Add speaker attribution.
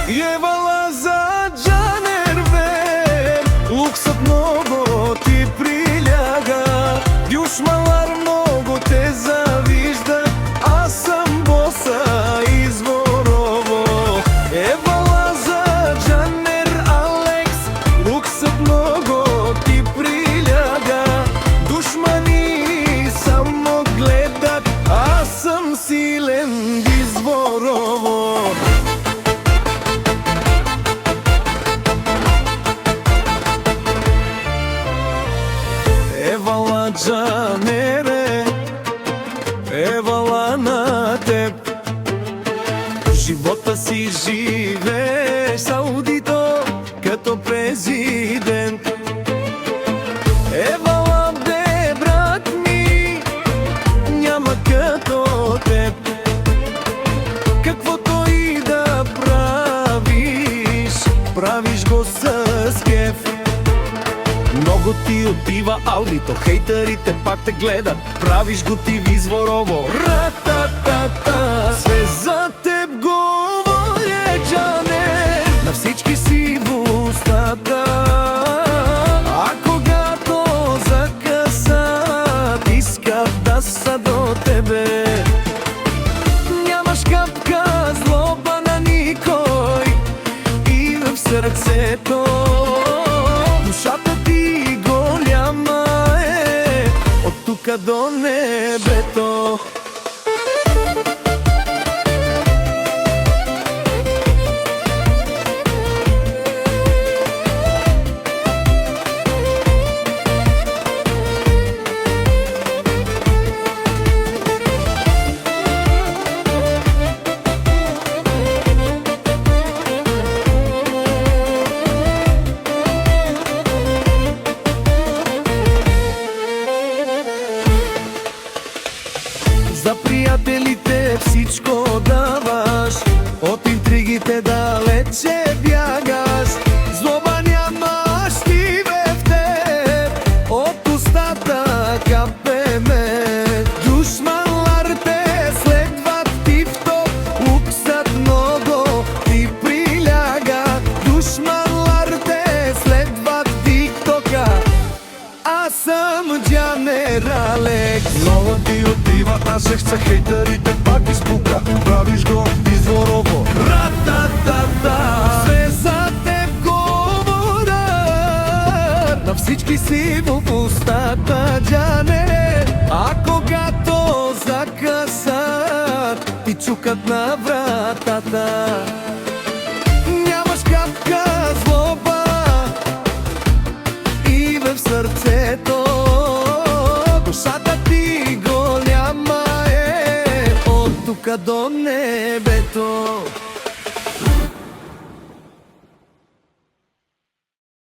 Speaker 1: Евала за джанерве, луксът много ти приляга. Дюшмалар много те завижда, аз съм боса изворово. Евала за джанер Алекс, луксът много ти приляга. Душмани само гледат, аз съм силен изворово. Евала джанере, евала на теб. Живота си живееш Саудито като президент. Евала бе, брат ми, няма като теб. Каквото и да правиш, правиш го с кеф. Много ти отива аудито, хейтерите пак те гледат, правиш го ти изворово. Ра-та-та-та, sve за теб говоря, джане, на всички си в устата. А когато закъсат, искат да са до тебе. Нямаш капка злоба на никой и в сърцето. Душата ти голяма е, от тука до небето. За приятелите всичко даваш, от интригите далече бягаш. Злоба нямаш ти в теб, от устата капе мед. Душманлар те следват тип-топ, луксът много ти приляга. Душманлар те следват тик-тока, аз съм джанер Алекс.
Speaker 2: Много ти отива, аз са хейтерите пак изпука, правиш го изворово.
Speaker 1: Ра-та-та-та, все за теб говоря, на всички си в устата, джане. А когато закъсат, ти чукат на вратата. Нямаш капка злоба и в сърцето. Душата ти голяма е, от тука до небето.